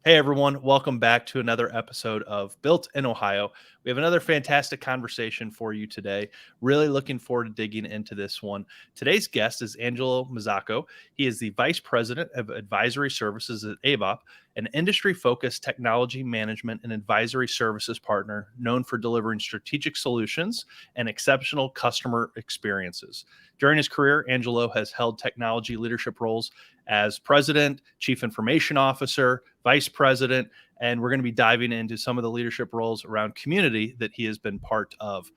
Hey everyone, welcome back to another episode of Built in Ohio. We have another fantastic conversation for you today. Really looking forward to digging into this one. Today's guest is Angelo Mazzocco. He is the Vice President of Advisory Services at AVAAP, an industry focused technology management and advisory services partner known for delivering strategic solutions and exceptional customer experiences. During his career, Angelo has held technology leadership roles as president, chief information officer, vice president, and we're going to be diving into some of the leadership roles around community that he has been part of.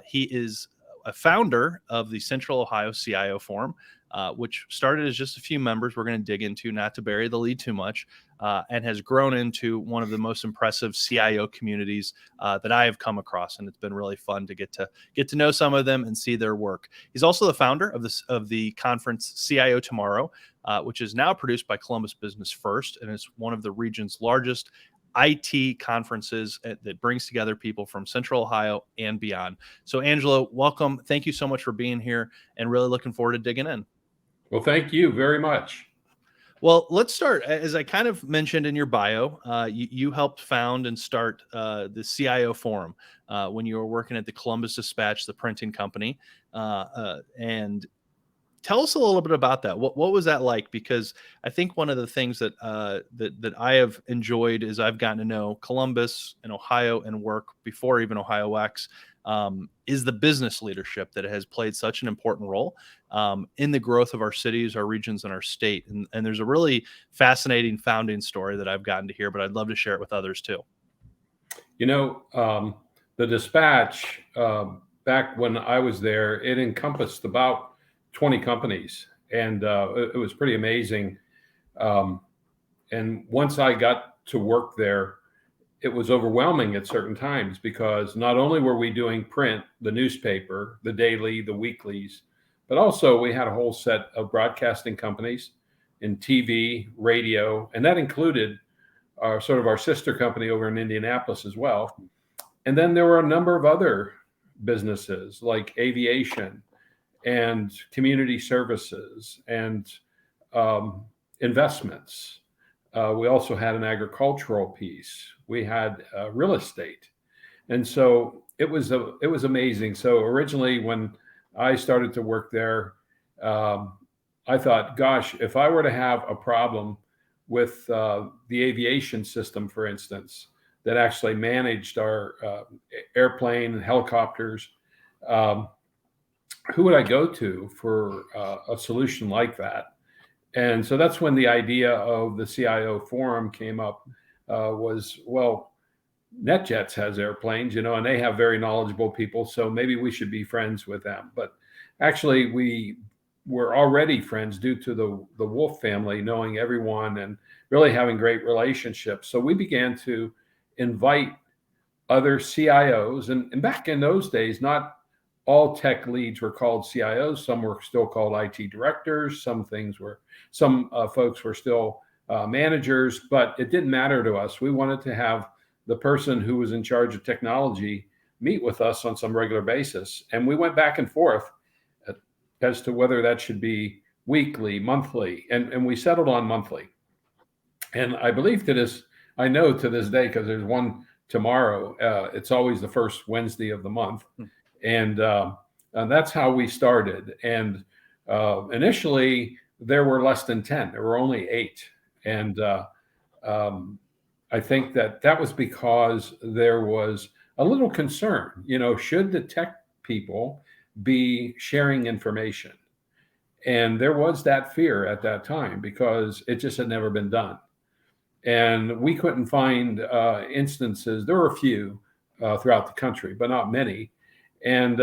He is a founder of the Central Ohio CIO Forum, which started as just a few members. We're going to dig into, not to bury the lead too much, and has grown into one of the most impressive CIO communities that I have come across, and it's been really fun to get to know some of them and see their work. He's also the founder of the conference CIO Tomorrow, which is now produced by Columbus Business First, and is one of the region's largest IT conferences that brings together people from Central Ohio and beyond. So, Angelo, welcome. Thank you so much for being here, and really looking forward to digging in. Well, thank you very much. Well, let's start. As I kind of mentioned in your bio, you helped found and start the CIO Forum when you were working at the Columbus Dispatch, the printing company. And tell us a little bit about that. What was that like? Because I think one of the things that that I have enjoyed is I've gotten to know Columbus and Ohio and work before even Ohio X, is the business leadership that has played such an important role in the growth of our cities, our regions, and our state. And there's a really fascinating founding story that I've gotten to hear, but I'd love to share it with others too. You know, the Dispatch, back when I was there, it encompassed about 20 companies, and it was pretty amazing. And once I got to work there, it was overwhelming at certain times because not only were we doing print, the newspaper, the daily, the weeklies, but also we had a whole set of broadcasting companies in TV, radio, and that included our sister company over in Indianapolis as well. And then there were a number of other businesses like aviation and community services and investments. We also had an agricultural piece. We had real estate, and so it was amazing. So originally, when I started to work there, I thought, gosh, if I were to have a problem with the aviation system, for instance, that actually managed our airplane and helicopters, who would I go to for a solution like that? And so that's when the idea of the CIO Forum came up. Well, NetJets has airplanes, and they have very knowledgeable people, so maybe we should be friends with them. But actually, we were already friends due to the Wolf family, knowing everyone and really having great relationships. So we began to invite other CIOs, and back in those days, not all tech leads were called CIOs. Some were still called IT directors. Some folks were still managers, but it didn't matter to us. We wanted to have the person who was in charge of technology meet with us on some regular basis. And we went back and forth as to whether that should be weekly, monthly, and we settled on monthly. And I know to this day, because there's one tomorrow, it's always the first Wednesday of the month. And that's how we started. And initially, there were less than 10. There were only 8. And I think that was because there was a little concern, should the tech people be sharing information? And there was that fear at that time because it just had never been done. And we couldn't find instances. There were a few throughout the country, but not many. And,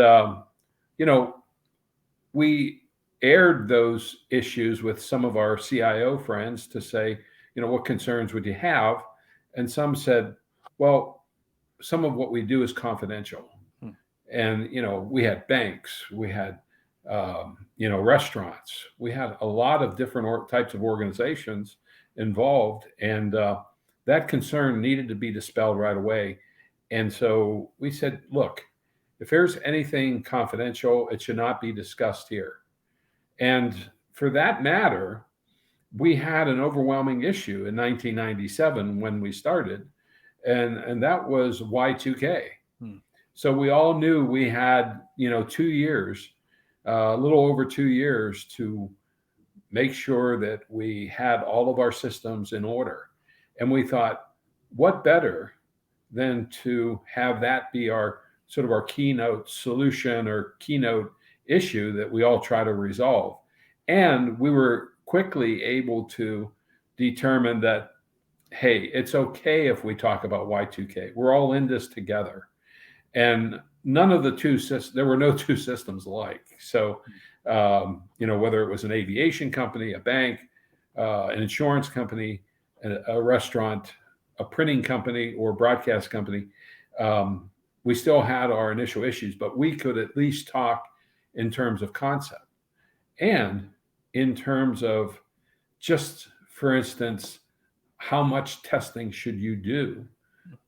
we aired those issues with some of our CIO friends to say, what concerns would you have? And some said, well, some of what we do is confidential. And, we had banks, we had, restaurants, we had a lot of different types of organizations involved. And that concern needed to be dispelled right away. And so we said, look, if there's anything confidential, it should not be discussed here. And for that matter, we had an overwhelming issue in 1997 when we started, and that was Y2K. So we all knew we had, 2 years, a little over 2 years to make sure that we had all of our systems in order. And we thought, what better than to have that be our sort of our keynote solution or keynote issue that we all try to resolve. And we were quickly able to determine that, hey, it's okay if we talk about Y2K. We're all in this together. And none of the there were no two systems alike. So, whether it was an aviation company, a bank, an insurance company, a restaurant, a printing company, or broadcast company, we still had our initial issues, but we could at least talk in terms of concept and in terms of just, for instance, how much testing should you do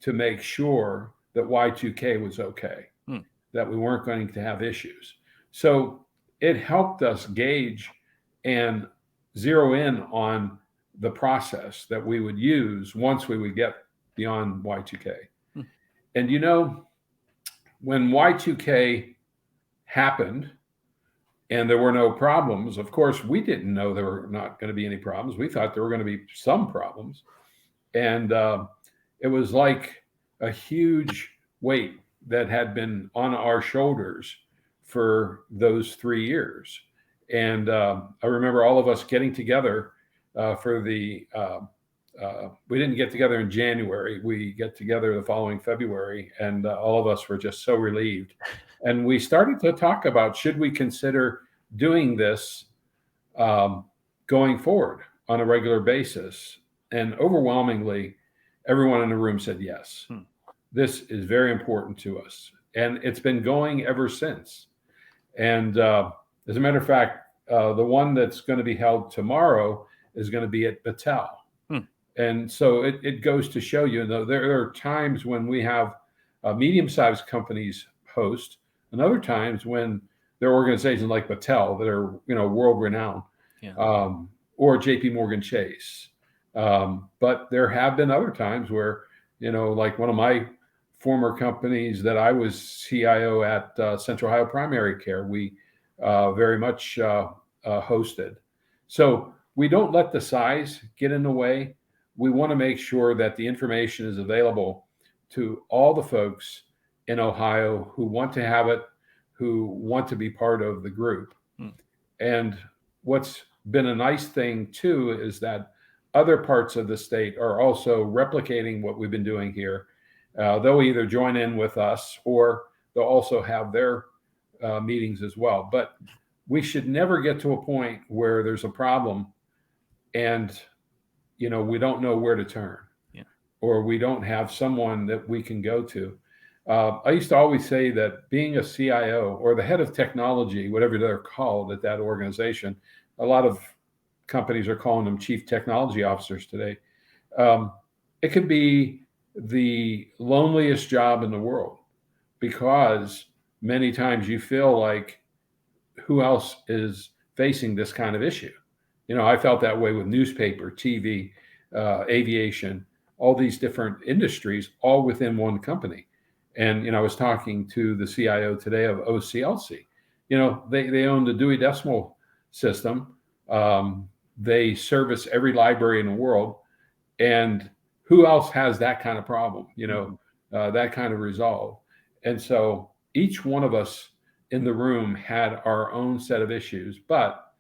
to make sure that Y2K was okay, that we weren't going to have issues. So it helped us gauge and zero in on the process that we would use once we would get beyond Y2K. And when Y2K happened and there were no problems, of course, we didn't know there were not going to be any problems. We thought there were going to be some problems. And it was like a huge weight that had been on our shoulders for those 3 years. And I remember all of us getting together we didn't get together in January. We get together the following February, and all of us were just so relieved. And we started to talk about, should we consider doing this going forward on a regular basis? And overwhelmingly, everyone in the room said yes. This is very important to us. And it's been going ever since. And as a matter of fact, the one that's going to be held tomorrow is going to be at Battelle. And so it goes to show you, there are times when we have medium-sized companies host, and other times when there are organizations like Battelle that are, world-renowned, or JP Morgan Chase. But there have been other times where, like one of my former companies that I was CIO at, Central Ohio Primary Care, we very much hosted. So we don't let the size get in the way. We want to make sure that the information is available to all the folks in Ohio who want to have it, who want to be part of the group. And what's been a nice thing too is that other parts of the state are also replicating what we've been doing here. They'll either join in with us or they'll also have their meetings as well. But we should never get to a point where there's a problem and we don't know where to turn, or we don't have someone that we can go to. I used to always say that being a CIO or the head of technology, whatever they're called at that organization, a lot of companies are calling them chief technology officers today. It can be the loneliest job in the world because many times you feel like, who else is facing this kind of issue? I felt that way with newspaper, TV, aviation, all these different industries, all within one company. And, I was talking to the CIO today of OCLC. They own the Dewey Decimal System. They service every library in the world. And who else has that kind of problem, that kind of resolve? And so each one of us in the room had our own set of issues. But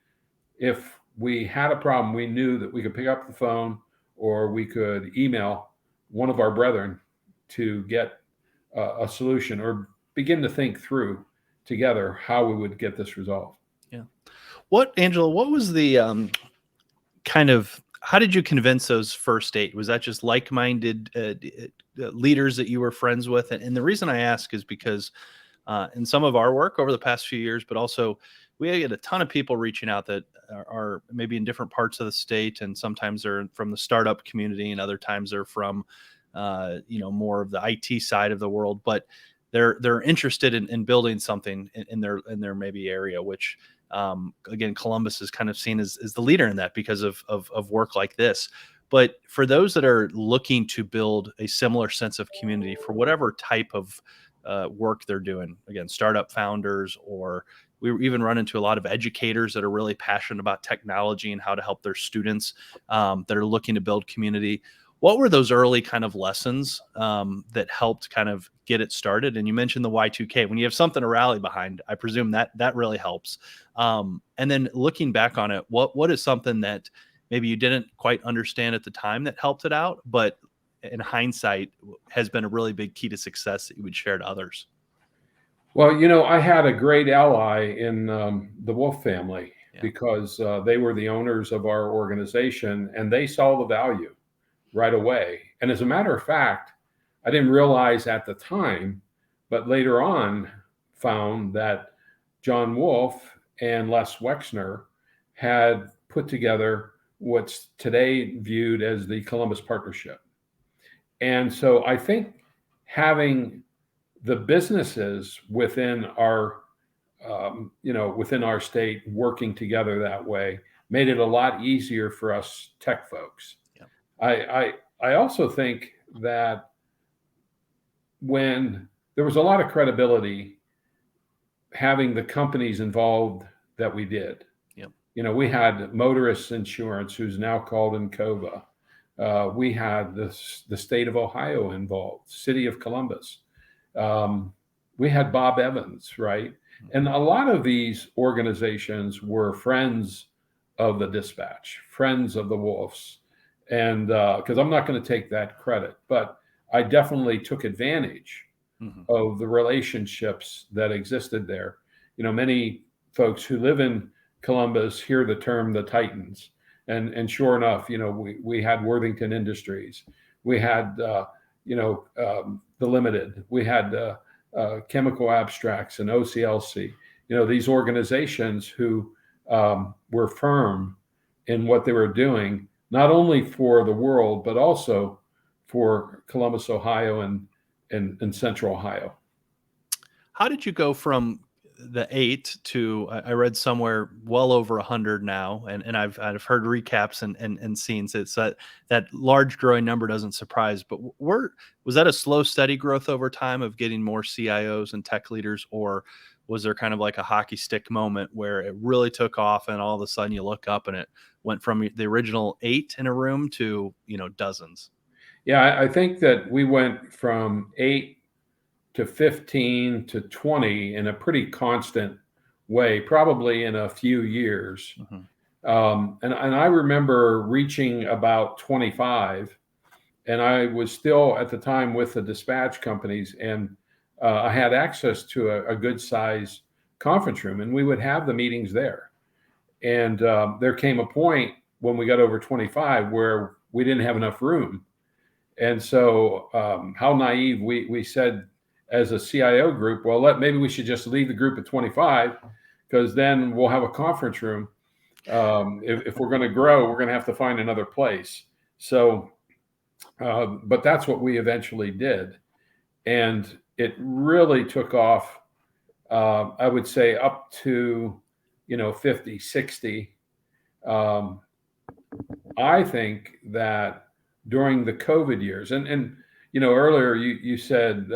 if we had a problem, we knew that we could pick up the phone or we could email one of our brethren to get a solution or begin to think through together how we would get this resolved. Yeah. Angelo, what was the how did you convince those first 8? Was that just like-minded leaders that you were friends with? And the reason I ask is because in some of our work over the past few years, but also we get a ton of people reaching out that are maybe in different parts of the state, and sometimes they're from the startup community, and other times they're from more of the IT side of the world, but they're interested in building something in their maybe area, which Again, Columbus is kind of seen as the leader in that because of work like this. But for those that are looking to build a similar sense of community for whatever type of work they're doing, again, startup founders, or we even run into a lot of educators that are really passionate about technology and how to help their students that are looking to build community. What were those early kind of lessons that helped kind of get it started? And you mentioned the Y2K. When you have something to rally behind, I presume that really helps. And then looking back on it, what is something that maybe you didn't quite understand at the time that helped it out, but in hindsight has been a really big key to success that you would share to others? Well, I had a great ally in the Wolf family because they were the owners of our organization, and they saw the value right away. And as a matter of fact, I didn't realize at the time, but later on found that John Wolf and Les Wexner had put together what's today viewed as the Columbus Partnership. And so I think having the businesses within our within our state working together that way made it a lot easier for us tech folks. I also think that when there was a lot of credibility having the companies involved that we did. We had Motorists Insurance, who's now called Encova. We had the state of Ohio involved, City of Columbus. We had Bob Evans, right? And a lot of these organizations were friends of the Dispatch, friends of the Wolves. And because I'm not going to take that credit, but I definitely took advantage of the relationships that existed there. Many folks who live in Columbus hear the term the Titans. And sure enough, we had Worthington Industries. We had, the Limited. We had Chemical Abstracts and OCLC. These organizations who were firm in what they were doing, not only for the world, but also for Columbus, Ohio, and Central Ohio. How did you go from the 8 to, I read somewhere, well over 100 now, and I've heard recaps and seen it's that large growing number doesn't surprise. But was that a slow, steady growth over time of getting more CIOs and tech leaders, or was there kind of like a hockey stick moment where it really took off and all of a sudden you look up and it went from the original 8 in a room to dozens? Yeah, I think that we went from 8 to 15 to 20 in a pretty constant way, probably in a few years. And I remember reaching about 25, and I was still at the time with the dispatch companies, and I had access to a good size conference room, and we would have the meetings there. And there came a point when we got over 25 where we didn't have enough room. And so how naive we said as a CIO group, well, maybe we should just leave the group at 25, because then we'll have a conference room. If we're going to grow, we're going to have to find another place. So, but that's what we eventually did. And it really took off, I would say up to, 50, 60. I think that during the COVID years, and earlier you said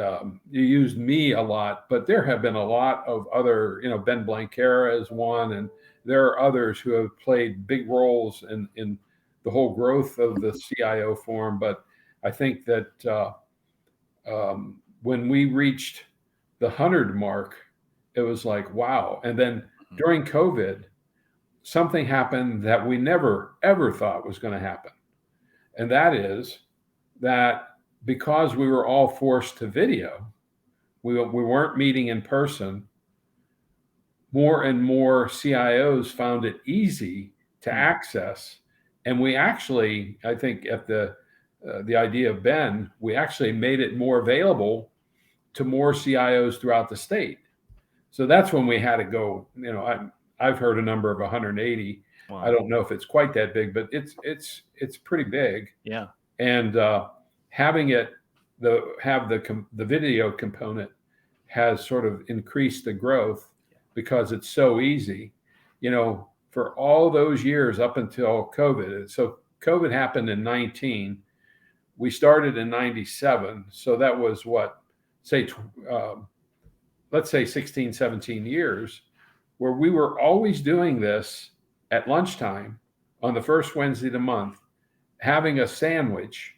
you used me a lot, but there have been a lot of other, Ben Blankera is one, and there are others who have played big roles in the whole growth of the CIO forum. But I think that when we reached the 100 mark, it was like, wow. And then during COVID, something happened that we never, ever thought was going to happen. And that is that because we were all forced to video, we weren't meeting in person, more and more CIOs found it easy to access. And we actually, I think at the idea of Ben, we actually made it more available to more CIOs throughout the state. So that's when we had to go, I've heard a number of 180. Wow. I don't know if it's quite that big, but it's pretty big. Yeah. And having it have the video component has sort of increased the growth because it's so easy. for all those years up until COVID. So COVID happened in 19. We started in 97. So that was what, let's say 16, 17 years, where we were always doing this at lunchtime on the first Wednesday of the month, having a sandwich,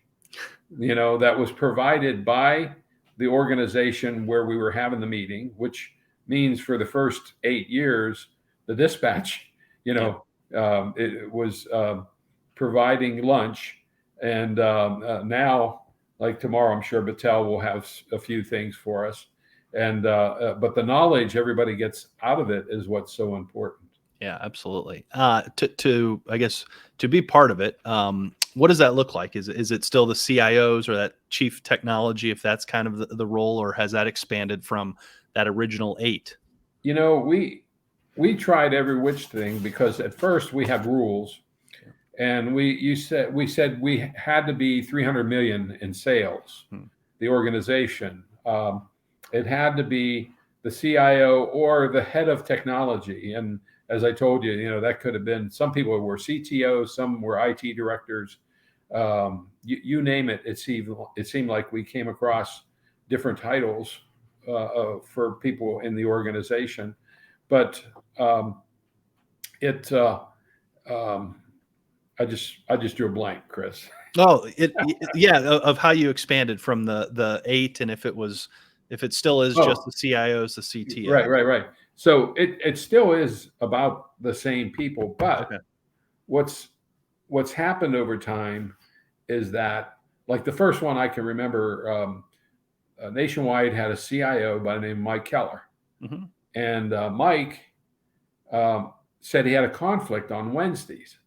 that was provided by the organization where we were having the meeting, which means for the first 8 years, the dispatch, it was providing lunch. And now, like tomorrow, I'm sure Battelle will have a few things for us. And but the knowledge everybody gets out of it is what's so important. Yeah, absolutely. To I guess to be part of it, what does that look like? Is it still the CIOs or that chief technology, if that's kind of the role, or has that expanded from that original 8? We tried every which thing, because at first we had rules, and we said we had to be 300 million in sales. The organization, it had to be the CIO or the head of technology. And as I told you, that could have been, some people were CTOs, some were IT directors, you name it. It seemed like we came across different titles for people in the organization. But I just drew a blank, Chris. Oh, yeah, of how you expanded from the 8, and if it still is just the CIOs, the CTO. Right. So it still is about the same people, but Okay. What's happened over time is that, like, the first one I can remember, Nationwide had a CIO by the name of Mike Keller. Mm-hmm. And Mike said he had a conflict on Wednesdays.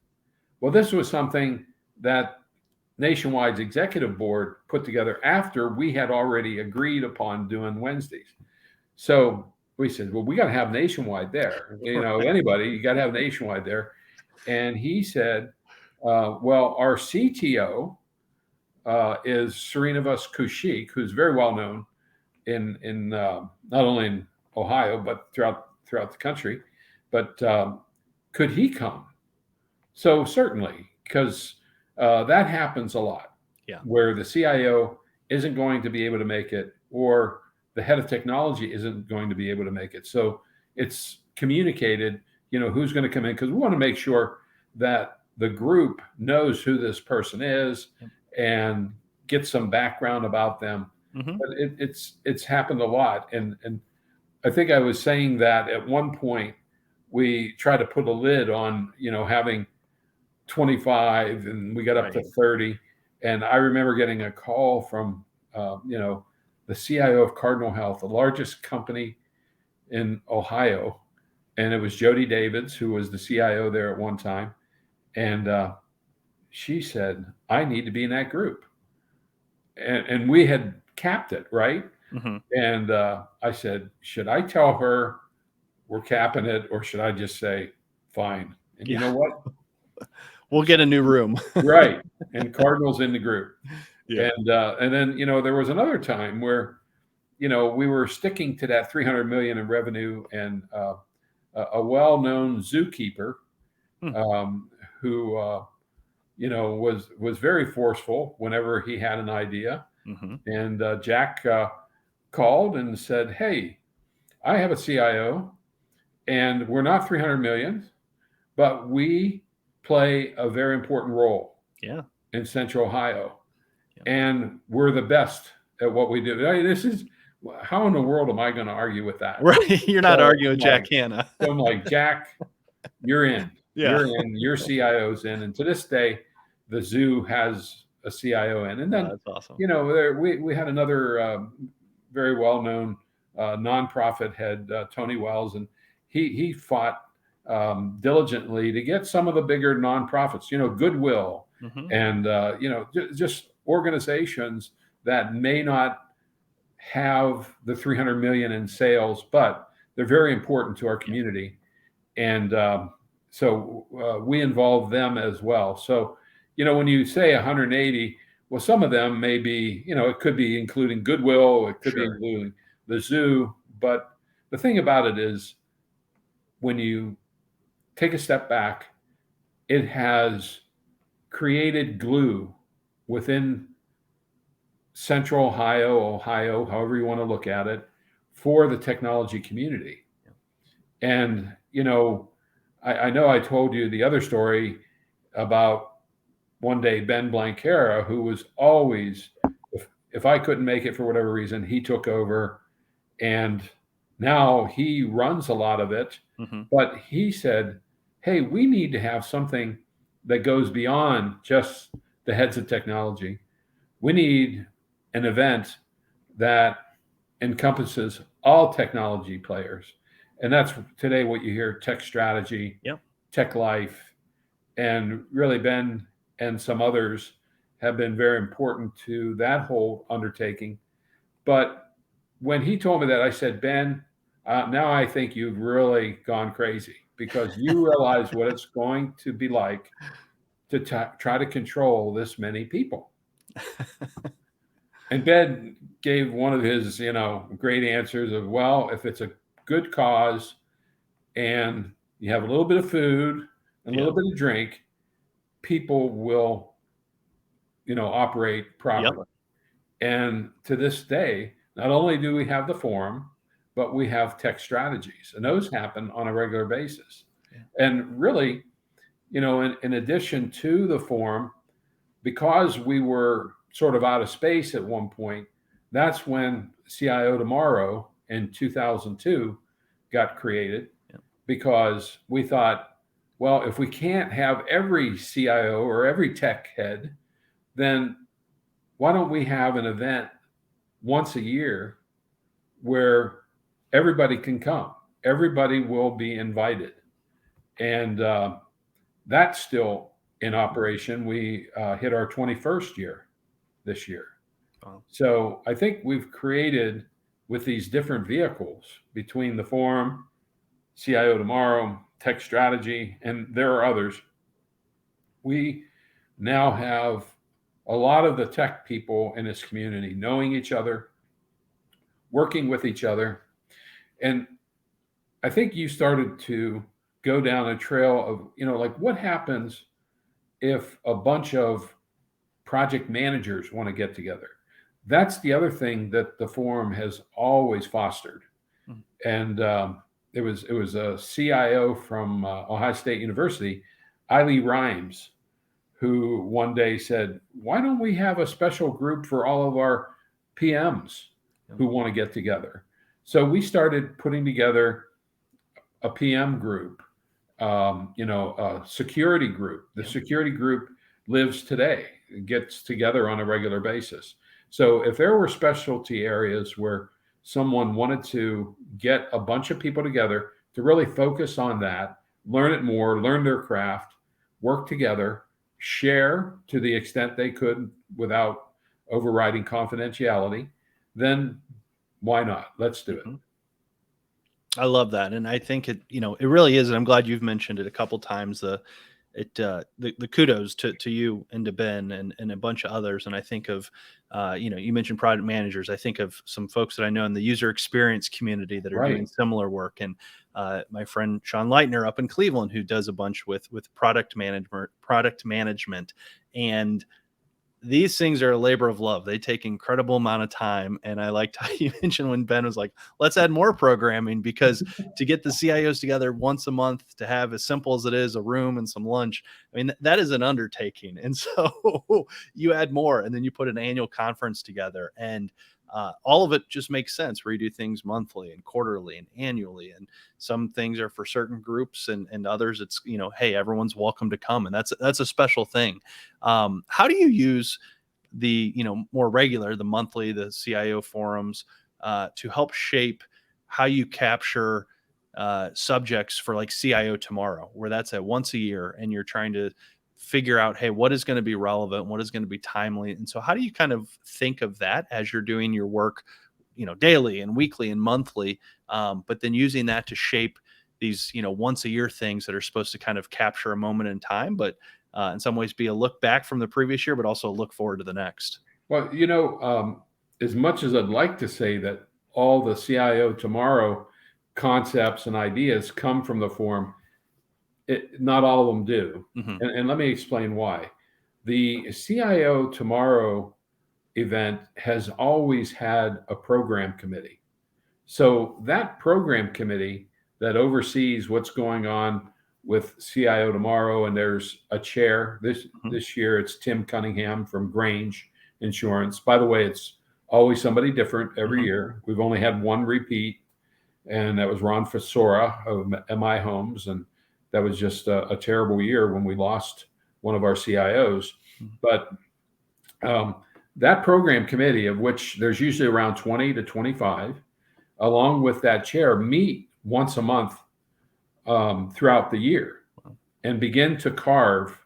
Well, this was something that Nationwide's executive board put together after we had already agreed upon doing Wednesdays. So we said, well, we got to have Nationwide there. Anybody, you got to have Nationwide there. And he said, well, our CTO is Srinivas Kaushik, who's very well known in not only in Ohio, but throughout the country. But could he come? So certainly, because that happens a lot. Yeah. Where the CIO isn't going to be able to make it, or the head of technology isn't going to be able to make it. So it's communicated, who's going to come in, because we want to make sure that the group knows who this person is and get some background about them. Mm-hmm. But it's happened a lot. And I think I was saying that at one point we tried to put a lid on, having 25, and we got up to 30. And I remember getting a call from, the CIO of Cardinal Health, the largest company in Ohio. And it was Jody Davids, who was the CIO there at one time. And she said, I need to be in that group. And we had capped it, right? Mm-hmm. And I said, should I tell her we're capping it, or should I just say, fine? And you know what? We'll get a new room. Right. And Cardinal's in the group. Yeah. And then, there was another time where, we were sticking to that 300 million in revenue, and a well-known zookeeper who, was very forceful whenever he had an idea. Mm-hmm. And Jack called and said, hey, I have a CIO, and we're not 300 million, but we play a very important role in Central Ohio. And we're the best at what we do. How in the world am I going to argue with that? Right. You're not arguing with Jack Hanna. So I'm like, Jack, you're in. Yeah. You're in. Your CIO's in. And to this day, the zoo has a CIO in. And then, that's awesome. We had another very well-known nonprofit head, Tony Wells, and he fought diligently to get some of the bigger nonprofits, Goodwill, mm-hmm. and just organizations that may not have the 300 million in sales, but they're very important to our community. And so we involve them as well. So, when you say 180, well, some of them may be, it could be including Goodwill, it could be including the zoo. But the thing about it is, when you take a step back, it has created glue within Central Ohio, however you want to look at it, for the technology community. And, I know I told you the other story about one day Ben Blankera, who was always, if I couldn't make it for whatever reason, he took over, and now he runs a lot of it. Mm-hmm. But he said, hey, we need to have something that goes beyond just the heads of technology. We need an event that encompasses all technology players. And that's today what you hear: tech strategy, Yep. tech life. And really, Ben and some others have been very important to that whole undertaking. But when he told me that, I said, Ben, now I think you've really gone crazy, because you realize what it's going to be like to try to control this many people. And Ben gave one of his, great answers of, well, if it's a good cause and you have a little bit of food and a little bit of drink, people will, operate properly. Yep. And to this day, not only do we have the forum, but we have tech strategies, and those happen on a regular basis. Yeah. And really, in addition to the forum, because we were sort of out of space at one point, that's when CIO Tomorrow in 2002 got created. Yeah. Because we thought, well, if we can't have every CIO or every tech head, then why don't we have an event once a year where everybody can come? Everybody will be invited. And that's still in operation. We hit our 21st year this year. Wow. So I think we've created, with these different vehicles between the forum, CIO Tomorrow, tech strategy, and there are others, we now have a lot of the tech people in this community knowing each other, working with each other. And I think you started to go down a trail of, like, what happens if a bunch of project managers want to get together? That's the other thing that the forum has always fostered. Mm-hmm. And it was a CIO from Ohio State University, Eiley Rhymes, who one day said, why don't we have a special group for all of our PMs who want to get together? So we started putting together a PM group, a security group. The security group lives today, gets together on a regular basis. So if there were specialty areas where someone wanted to get a bunch of people together to really focus on that, learn it more, learn their craft, work together, share to the extent they could without overriding confidentiality, then why not? Let's do it. I love that. And I think it really is. And I'm glad you've mentioned it a couple times. The kudos to you and to Ben and a bunch of others. And I think of, you mentioned product managers. I think of some folks that I know in the user experience community that are doing similar work. And my friend Sean Leitner up in Cleveland, who does a bunch with product management. And these things are a labor of love. They take incredible amount of time. And I liked how you mentioned when Ben was like, let's add more programming, because to get the CIOs together once a month, to have, as simple as it is, a room and some lunch, I mean, that is an undertaking. And so you add more, and then you put an annual conference together, and all of it just makes sense, where you do things monthly and quarterly and annually. And some things are for certain groups, and others it's, hey, everyone's welcome to come. And that's a special thing. How do you use the, more regular, the monthly, the CIO forums to help shape how you capture subjects for like CIO Tomorrow, where that's at once a year and you're trying to figure out, hey, what is going to be relevant, what is going to be timely? And so how do you kind of think of that as you're doing your work, daily and weekly and monthly, but then using that to shape these, once a year things that are supposed to kind of capture a moment in time, but in some ways be a look back from the previous year, but also a look forward to the next? Well, as much as I'd like to say that all the CIO Tomorrow concepts and ideas come from the forum, not all of them do. Mhm. And let me explain why. The CIO Tomorrow event has always had a program committee. So that program committee that oversees what's going on with CIO Tomorrow, and there's a chair. This year it's Tim Cunningham from Grange Insurance. By the way, it's always somebody different every year. We've only had one repeat, and that was Ron Fasora of MI Homes, and that was just a terrible year when we lost one of our CIOs. But that program committee, of which there's usually around 20 to 25, along with that chair, meet once a month throughout the year and begin to carve,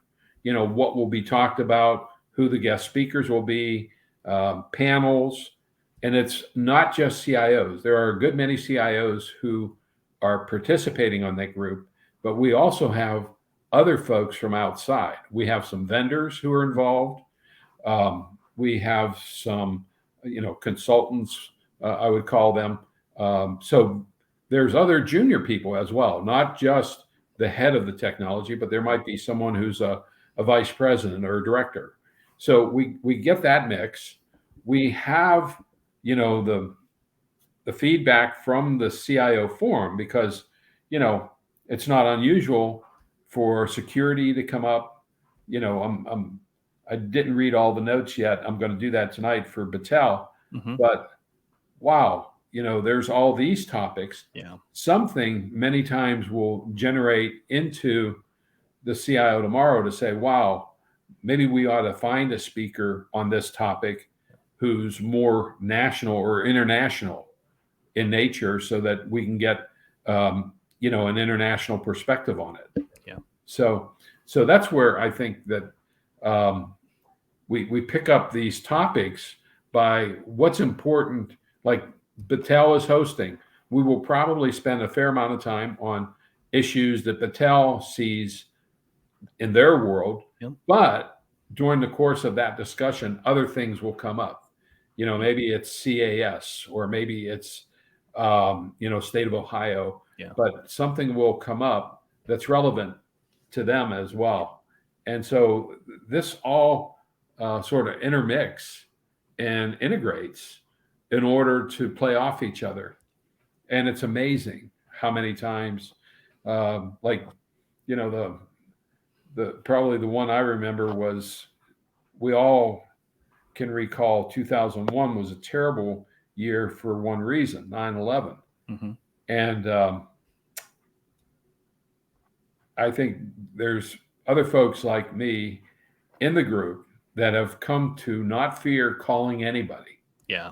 what will be talked about, who the guest speakers will be, panels. And it's not just CIOs. There are a good many CIOs who are participating on that group, but we also have other folks from outside. We have some vendors who are involved. We have some, consultants, I would call them. So there's other junior people as well, not just the head of the technology, but there might be someone who's a vice president or a director. So we get that mix. We have, the feedback from the CIO forum, because, it's not unusual for security to come up. I didn't read all the notes yet. I'm going to do that tonight for Battelle. But wow, there's all these topics. Yeah. Something many times will generate into the CIO Tomorrow to say, wow, maybe we ought to find a speaker on this topic who's more national or international in nature, so that we can get, an international perspective on it. Yeah. So that's where I think that we pick up these topics by what's important. Like Battelle is hosting. We will probably spend a fair amount of time on issues that Battelle sees in their world. Yep. But during the course of that discussion, other things will come up. Maybe it's CAS, or maybe it's, state of Ohio. Yeah. But something will come up that's relevant to them as well. And so this all sort of intermix and integrates in order to play off each other. And it's amazing how many times, the probably the one I remember was, we all can recall 2001 was a terrible year for one reason, 9/11. And I think there's other folks like me in the group that have come to not fear calling anybody. Yeah.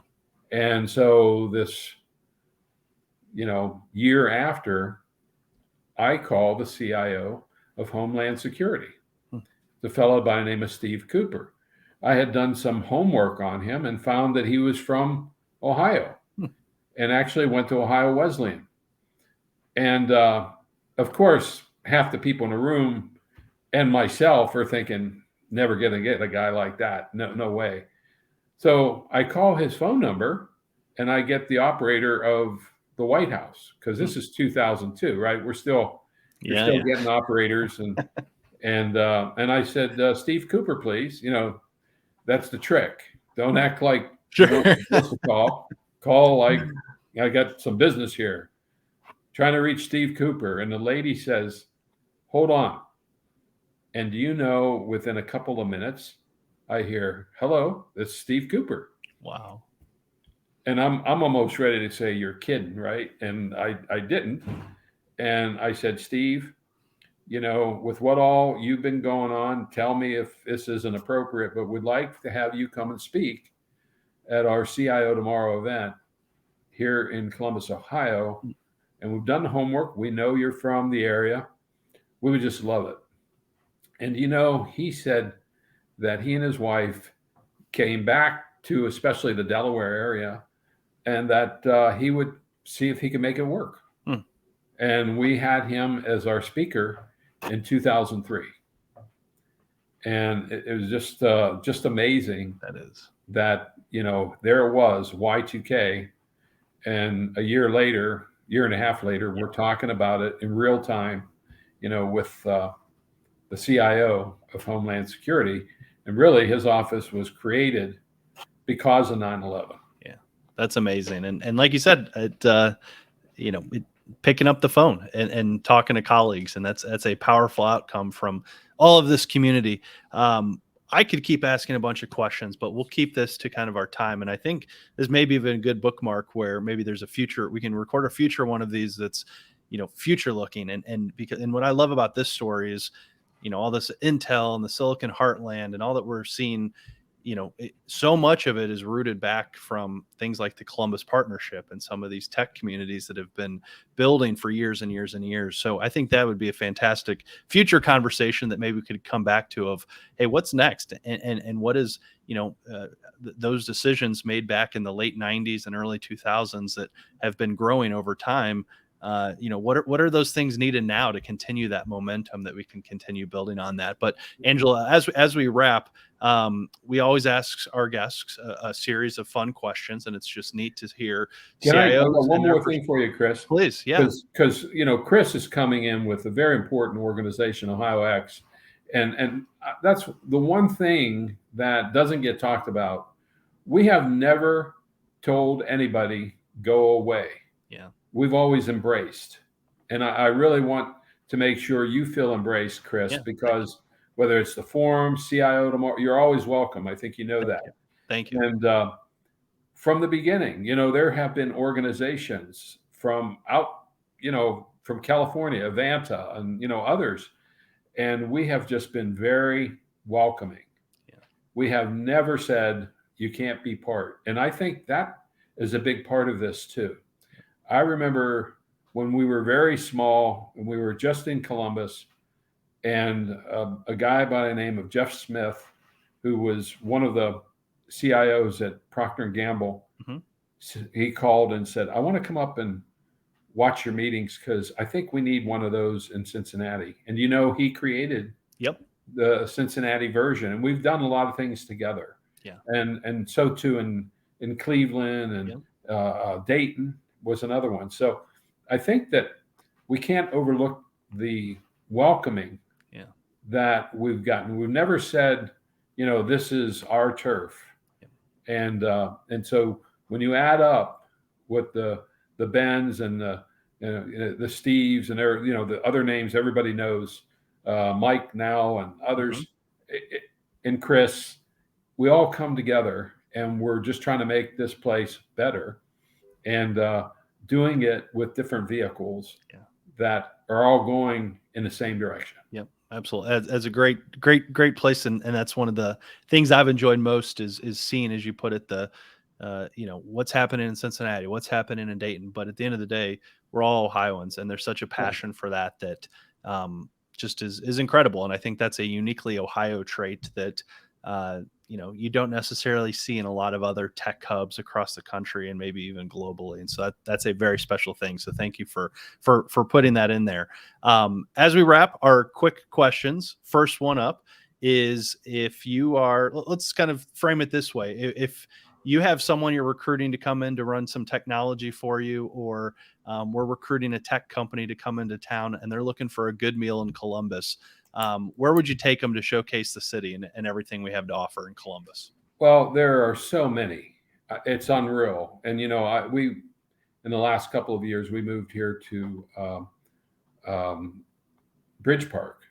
And so this, year after, I called the CIO of Homeland Security, the fellow by the name of Steve Cooper. I had done some homework on him and found that he was from Ohio and actually went to Ohio Wesleyan. And of course, half the people in the room and myself are thinking, never going to get a guy like that. No way. So I call his phone number and I get the operator of the White House, because this is 2002, right? We're still getting operators. And I said, Steve Cooper, please. That's the trick. Don't act like you don't supposed to call. Call like, I got some business here. Trying to reach Steve Cooper. And the lady says, hold on. And do you know, within a couple of minutes, I hear, hello, it's Steve Cooper. Wow. And I'm almost ready to say, you're kidding, right? And I didn't. And I said, Steve, with what all you've been going on, tell me if this isn't appropriate, but we'd like to have you come and speak at our CIO Tomorrow event here in Columbus, Ohio. And we've done the homework. We know you're from the area. We would just love it. And, he said that he and his wife came back to especially the Delaware area, and that he would see if he could make it work. And we had him as our speaker in 2003. And it was just amazing. That is. That, there it was, Y2K. And a year and a half later, we're talking about it in real time with the CIO of Homeland Security. And really, his office was created because of 9/11. Yeah, that's amazing. And like you said, picking up the phone and talking to colleagues, and that's a powerful outcome from all of this community. I could keep asking a bunch of questions, but we'll keep this to kind of our time. And I think this may be even a good bookmark where maybe there's a future, we can record a future one of these that's, future looking. And what I love about this story is, all this intel and the Silicon Heartland and all that we're seeing, so much of it is rooted back from things like the Columbus Partnership and some of these tech communities that have been building for years and years and years. So I think that would be a fantastic future conversation that maybe we could come back to of, hey, what's next? And what is, those decisions made back in the late 90s and early 2000s that have been growing over time. What are those things needed now to continue that momentum that we can continue building on that? But Angela, as we wrap, we always ask our guests a series of fun questions, and it's just neat to hear. I've got one more thing for you, Chris. Please, yeah. Because Chris is coming in with a very important organization, OhioX, and that's the one thing that doesn't get talked about. We have never told anybody go away. Yeah. We've always embraced. And I really want to make sure you feel embraced, Chris, because whether it's the forum, CIO tomorrow, you're always welcome. I think you know that. Thank you. And from the beginning, there have been organizations from California, Avanta, and, others. And we have just been very welcoming. Yeah. We have never said you can't be part. And I think that is a big part of this too. I remember when we were very small and we were just in Columbus, and a guy by the name of Jeff Smith, who was one of the CIOs at Procter & Gamble, he called and said, I want to come up and watch your meetings because I think we need one of those in Cincinnati. And, he created the Cincinnati version, and we've done a lot of things together. Yeah. And so too in Cleveland and Dayton was another one. So I think that we can't overlook the welcoming that we've gotten. We've never said, this is our turf. And so when you add up what the Bens and the Steves and the other names everybody knows, Mike now and others, and Chris, we all come together and we're just trying to make this place better, and doing it with different vehicles that are all going in the same direction. Yep, absolutely. As a great place, and that's one of the things I've enjoyed most is seeing, as you put it, the what's happening in Cincinnati, what's happening in Dayton. But at the end of the day, we're all Ohioans, and there's such a passion for that just is incredible. And I think that's a uniquely Ohio trait that you don't necessarily see in a lot of other tech hubs across the country and maybe even globally. And so that's a very special thing. So thank you for putting that in there. As we wrap, our quick questions. First one up is, if you are, let's kind of frame it this way. If you have someone you're recruiting to come in to run some technology for you, or we're recruiting a tech company to come into town and they're looking for a good meal in Columbus, where would you take them to showcase the city and everything we have to offer in Columbus? Well, there are so many. It's unreal. And, we, in the last couple of years, we moved here to Bridge Park.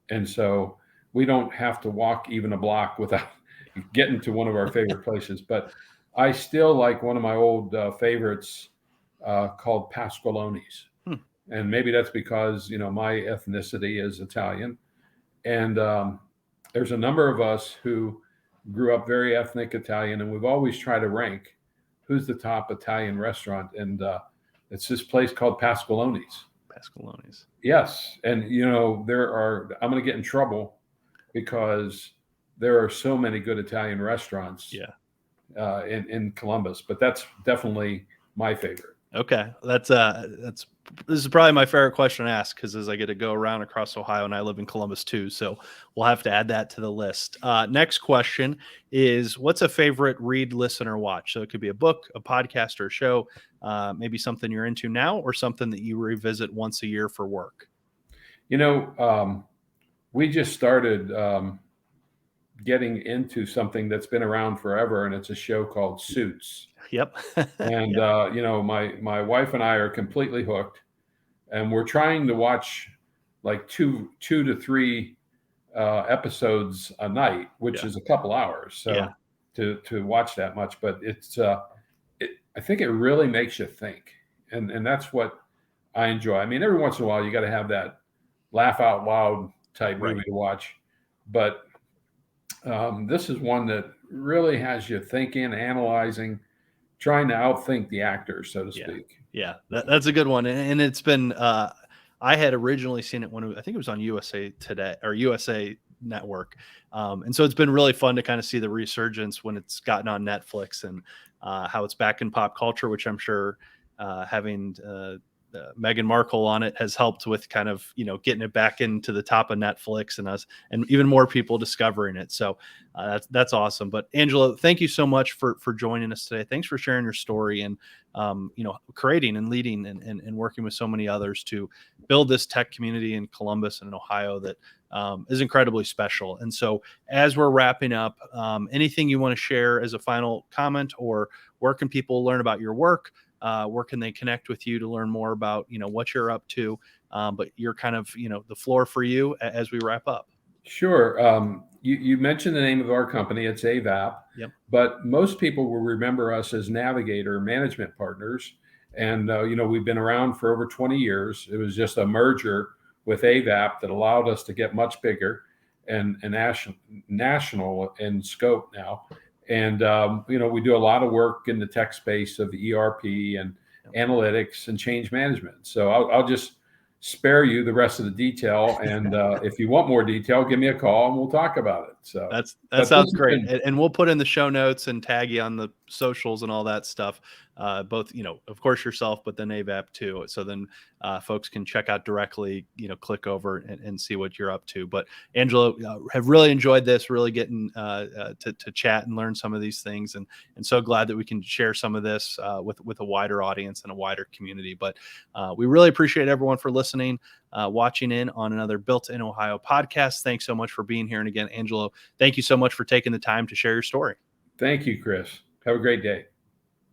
And so we don't have to walk even a block without getting to one of our favorite places. But I still like one of my old favorites called Pasqualoni's. And maybe that's because, my ethnicity is Italian. And there's a number of us who grew up very ethnic Italian, and we've always tried to rank who's the top Italian restaurant. And it's this place called Pasqualoni's. Pasqualoni's. Yes. And, I'm going to get in trouble because there are so many good Italian restaurants in Columbus, but that's definitely my favorite. Okay. This is probably my favorite question to ask, because as I get to go around across Ohio, and I live in Columbus too, so we'll have to add that to the list. Next question is, what's a favorite read, listen, or watch? So it could be a book, a podcast, or a show, maybe something you're into now, or something that you revisit once a year for work. We just started getting into something that's been around forever, and it's a show called Suits. Yep. And my wife and I are completely hooked, and we're trying to watch like two to three episodes a night, which is a couple hours. So to watch that much, but I think it really makes you think, and that's what I enjoy. I mean, every once in a while you got to have that laugh out loud type movie to watch, but this is one that really has you thinking, analyzing, trying to outthink the actors, so to speak. Yeah, that's a good one. And it's been, I had originally seen it when I think it was on USA Today or USA Network. And so it's been really fun to kind of see the resurgence when it's gotten on Netflix and how it's back in pop culture, which I'm sure having Meghan Markle on it has helped with kind of, getting it back into the top of Netflix and us and even more people discovering it. So that's awesome. But Angelo, thank you so much for joining us today. Thanks for sharing your story and, creating and leading and working with so many others to build this tech community in Columbus and in Ohio that is incredibly special. And so as we're wrapping up, anything you want to share as a final comment, or where can people learn about your work? Where can they connect with you to learn more about, what you're up to? But you're kind of, the floor for you as we wrap up. Sure. You mentioned the name of our company. It's AVAAP. Yep. But most people will remember us as Navigator Management Partners. And, we've been around for over 20 years. It was just a merger with AVAAP that allowed us to get much bigger and national in scope now. And, we do a lot of work in the tech space of ERP and analytics and change management. So I'll just spare you the rest of the detail. And if you want more detail, give me a call and we'll talk about it. So that sounds great. And we'll put in the show notes and tag you on the socials and all that stuff. Both, of course yourself, but then AVAAP too. So then folks can check out directly, click over and see what you're up to. But Angelo, have really enjoyed this, really getting to chat and learn some of these things. And so glad that we can share some of this with a wider audience and a wider community. But we really appreciate everyone for listening, watching in on another Built in Ohio podcast. Thanks so much for being here. And again, Angelo, thank you so much for taking the time to share your story. Thank you, Chris. Have a great day.